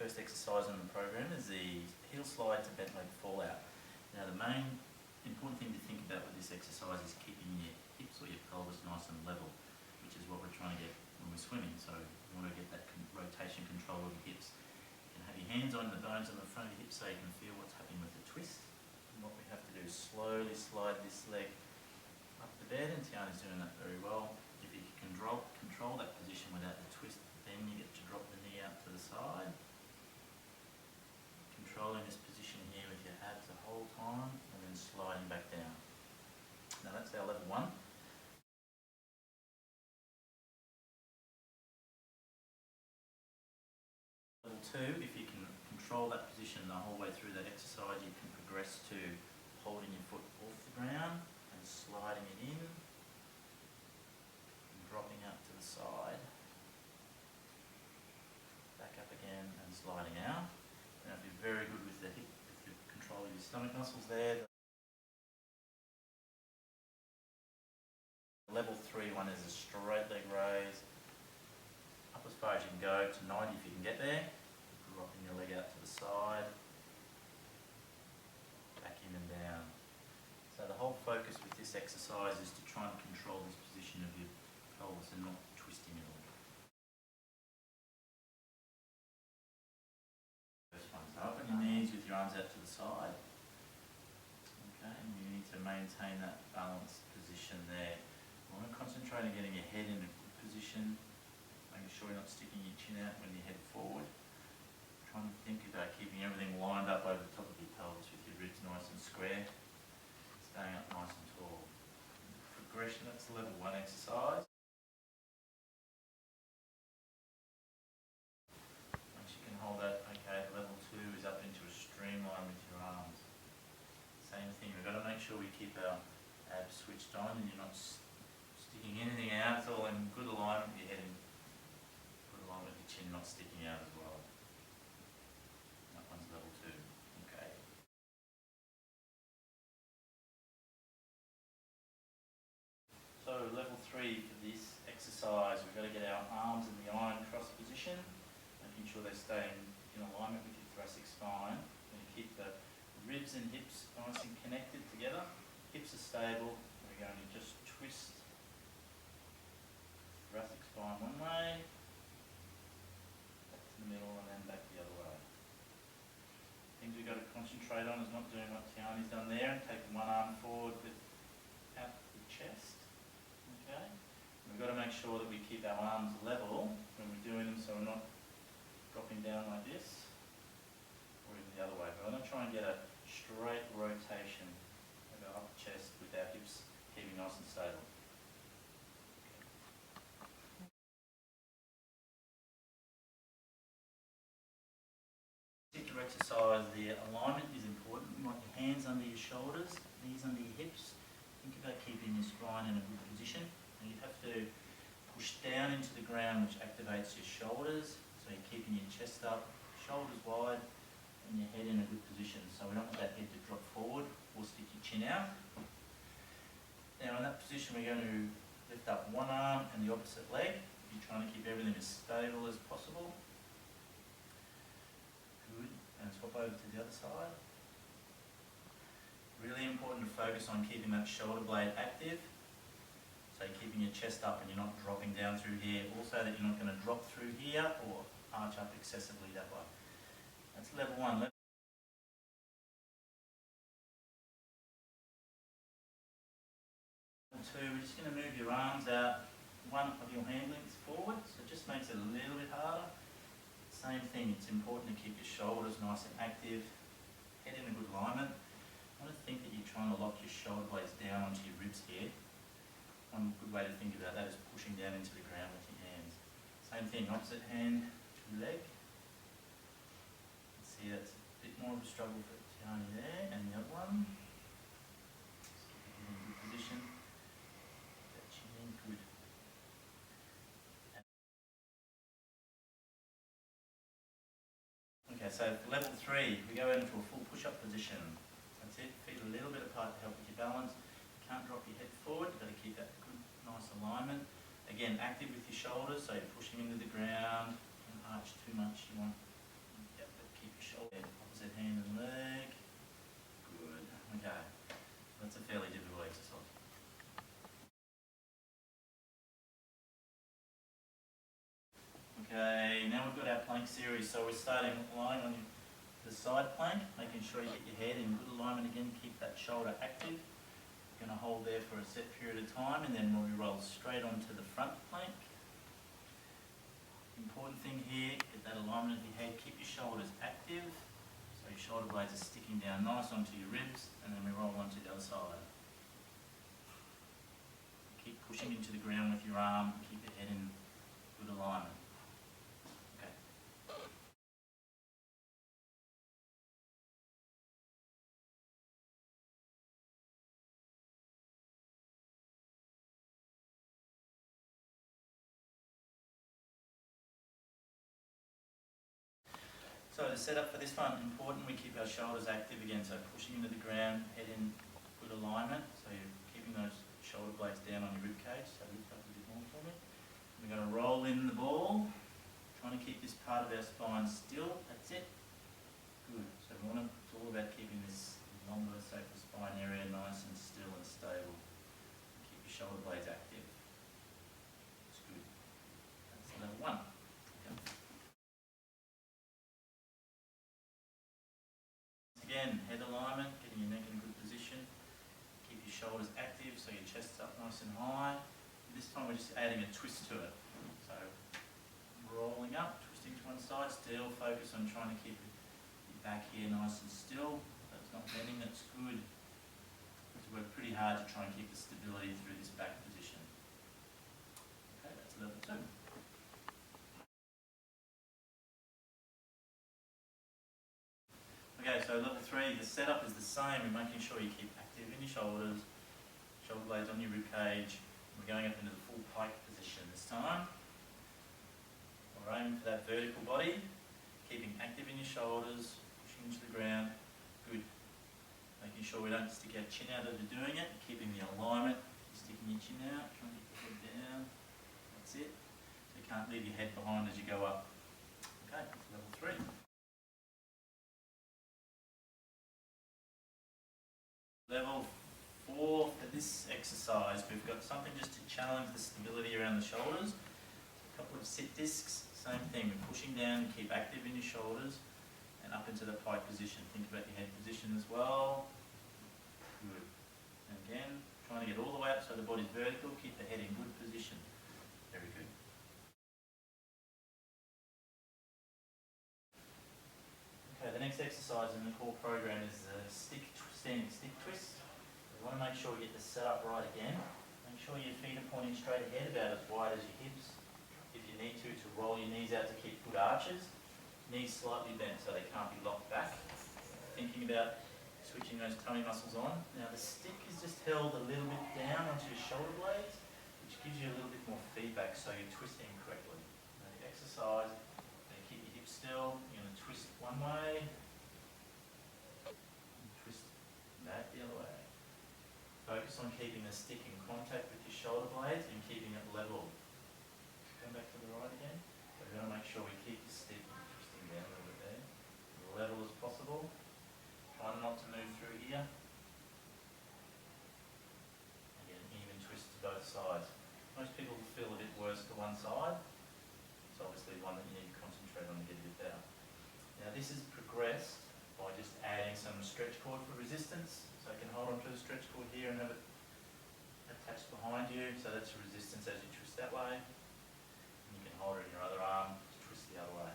first exercise in the program is the heel slide to bent leg fallout. Now the main important thing to think about with this exercise is keeping your hips or your pelvis nice and level, which is what we're trying to get when we're swimming. So you want to get that rotation control of your hips. You can have your hands on the bones on the front of your hips so you can feel what's happening with the twist. And what we have to do is slowly slide this leg up the bed, and Tiana's doing that very well. If you can control that position without the twist, then you get to drop the knee out to the side. Controlling this position here with your abs the whole time, and then sliding back down. Now that's our level 1. Level 2, if you can control that position the whole way through that exercise, you can progress to holding your foot off the ground and sliding it in, and dropping out to the side, back up again and sliding out. Now be very good with the hip, with the control of your stomach muscles there. The level 3 one is a straight leg raise, up as far as you can go to 90 if you can get there, dropping your leg out to the side, back in and down. So the whole focus with this exercise is to try and control this position of your pelvis and not twisting it all. First one, so up on your knees with your arms out to the side. Okay, and you need to maintain that balanced position there. We want to concentrate on getting your head in a good position, making sure you're not sticking your chin out when you head forward. Trying to think about keeping everything lined up over the top of your pelvis with your ribs nice and square, staying up nice and tall. Progression, that's the level 1 exercise. Once you can hold that, okay, level 2 is up into a streamline with your arms. Same thing, we've got to make sure we keep our abs switched on and you're not sticking anything out. It's all in good alignment with your head and good alignment with your chin, not sticking out as well. That one's level 2. Okay. So level 3 for this exercise, we've got to get our arms in the iron cross position, making sure they're staying in alignment with your thoracic spine. And you keep the ribs and hips nice and connected together. Hips are stable. We're going to just twist thoracic spine one way, back to the middle, and then back the other way. Things we've got to concentrate on is not doing what Tiani's done there and taking one arm forward without the chest. Okay? And we've got to make sure that we keep our arms level when we're doing them, so we're not dropping down like this or even the other way. But I'm going to try and get a straight rotation of our upper chest with our hips keeping nice and stable. Particular exercise, the alignment is important. You want your hands under your shoulders, knees under your hips. Think about keeping your spine in a good position. And you have to push down into the ground, which activates your shoulders. So you're keeping your chest up, shoulders wide, and your head in a good position. So we don't want that head to drop forward or stick your chin out. Now in that position we're going to lift up one arm and the opposite leg. You're trying to keep everything as stable as possible. Good. And swap over to the other side. Really important to focus on keeping that shoulder blade active. So you're keeping your chest up and you're not dropping down through here. Also that you're not going to drop through here or arch up excessively that way. That's level 1. Level 2, we're just going to move your arms out one of your hand lengths forward, so it just makes it a little bit harder. Same thing, it's important to keep your shoulders nice and active, head in a good alignment. I want to think that you're trying to lock your shoulder blades down onto your ribs here. One good way to think about that is pushing down into the ground with your hands. Same thing, opposite hand to leg. See, that's a bit more of a struggle for Tiani there, and the other one. Just keep it in a good position. That chin in, good. Okay, so for level 3, we go into a full push-up position. That's it, feet a little bit apart to help with your balance. You can't drop your head forward, you've got to keep that good, nice alignment. Again, active with your shoulders, so you're pushing into the ground. Don't arch too much, you want shoulder, opposite hand and leg. Good. Okay. That's a fairly difficult exercise. Okay, now we've got our plank series. So we're starting lying on the side plank, making sure you get your head in good alignment again, keep that shoulder active. You're going to hold there for a set period of time, and then we roll straight onto the front plank. Important thing here, get that alignment of your head, keep your shoulders active, so your shoulder blades are sticking down nice onto your ribs, and then we roll onto the other side. Keep pushing into the ground with your arm, keep your head in good alignment. Okay. So the setup for this one, important we keep our shoulders active again, so pushing into the ground, head in good alignment, so you're keeping those shoulder blades down on your rib cage, so lift up a bit more for me. We're going to roll in the ball, trying to keep this part of our spine still, that's it. Good, so it's all about keeping this longer, safer spine area nice and still and stable. Keep your shoulder blades active. That's good. That's level one. Okay. Again, head alignment, getting your neck in a good position. Keep your shoulders active so your chest's up nice and high. This time we're just adding a twist to it. So rolling up, twisting to one side, still focus on trying to keep your back here nice and still. That's not bending, that's good. We have to work pretty hard to try and keep the stability through this back position. Okay, that's level two. Okay, so level three, the setup is the same. We're making sure you keep active in your shoulders, shoulder blades on your rib cage. We're going up into the full pike position this time. We're aiming for that vertical body, keeping active in your shoulders, pushing into the ground. Good. Making sure we don't stick our chin out as we're doing it, keeping the alignment, sticking your chin out, trying to get the head down. That's it. So you can't leave your head behind as you go up. Okay, that's level three. Level four for this exercise, we've got something just to challenge the stability around the shoulders. So a couple of sit discs, same thing, we're pushing down, keep active in your shoulders and up into the pike position. Think about your head position as well. Good. And again, trying to get all the way up so the body's vertical, keep the head in good position. Very good. Okay, the next exercise in the core program is the standing stick twist. We want to make sure we get the setup right again. Make sure your feet are pointing straight ahead, about as wide as your hips. If you need to roll your knees out to keep good arches. Knees slightly bent so they can't be locked back. Thinking about switching those tummy muscles on. Now the stick is just held a little bit down onto your shoulder blades, which gives you a little bit more feedback so you're twisting correctly. Now the exercise, keep your hips still. You're going to twist one way, and twist back the other way. Focus on keeping the stick in contact with your shoulder blades and keeping it level. Come back to the right again. So we're going to make sure we keep the stick twisting down a little bit there, as level as possible. Try not to move through here. Again, even twist to both sides. Most people feel a bit worse to one side. It's obviously one that you need to concentrate on to get a bit better. Now this is progressed by just adding some stretch cord for resistance. So you can hold onto the stretch cord here and have it attached behind you. So that's resistance as you twist that way. And you can hold it in your other arm to twist the other way.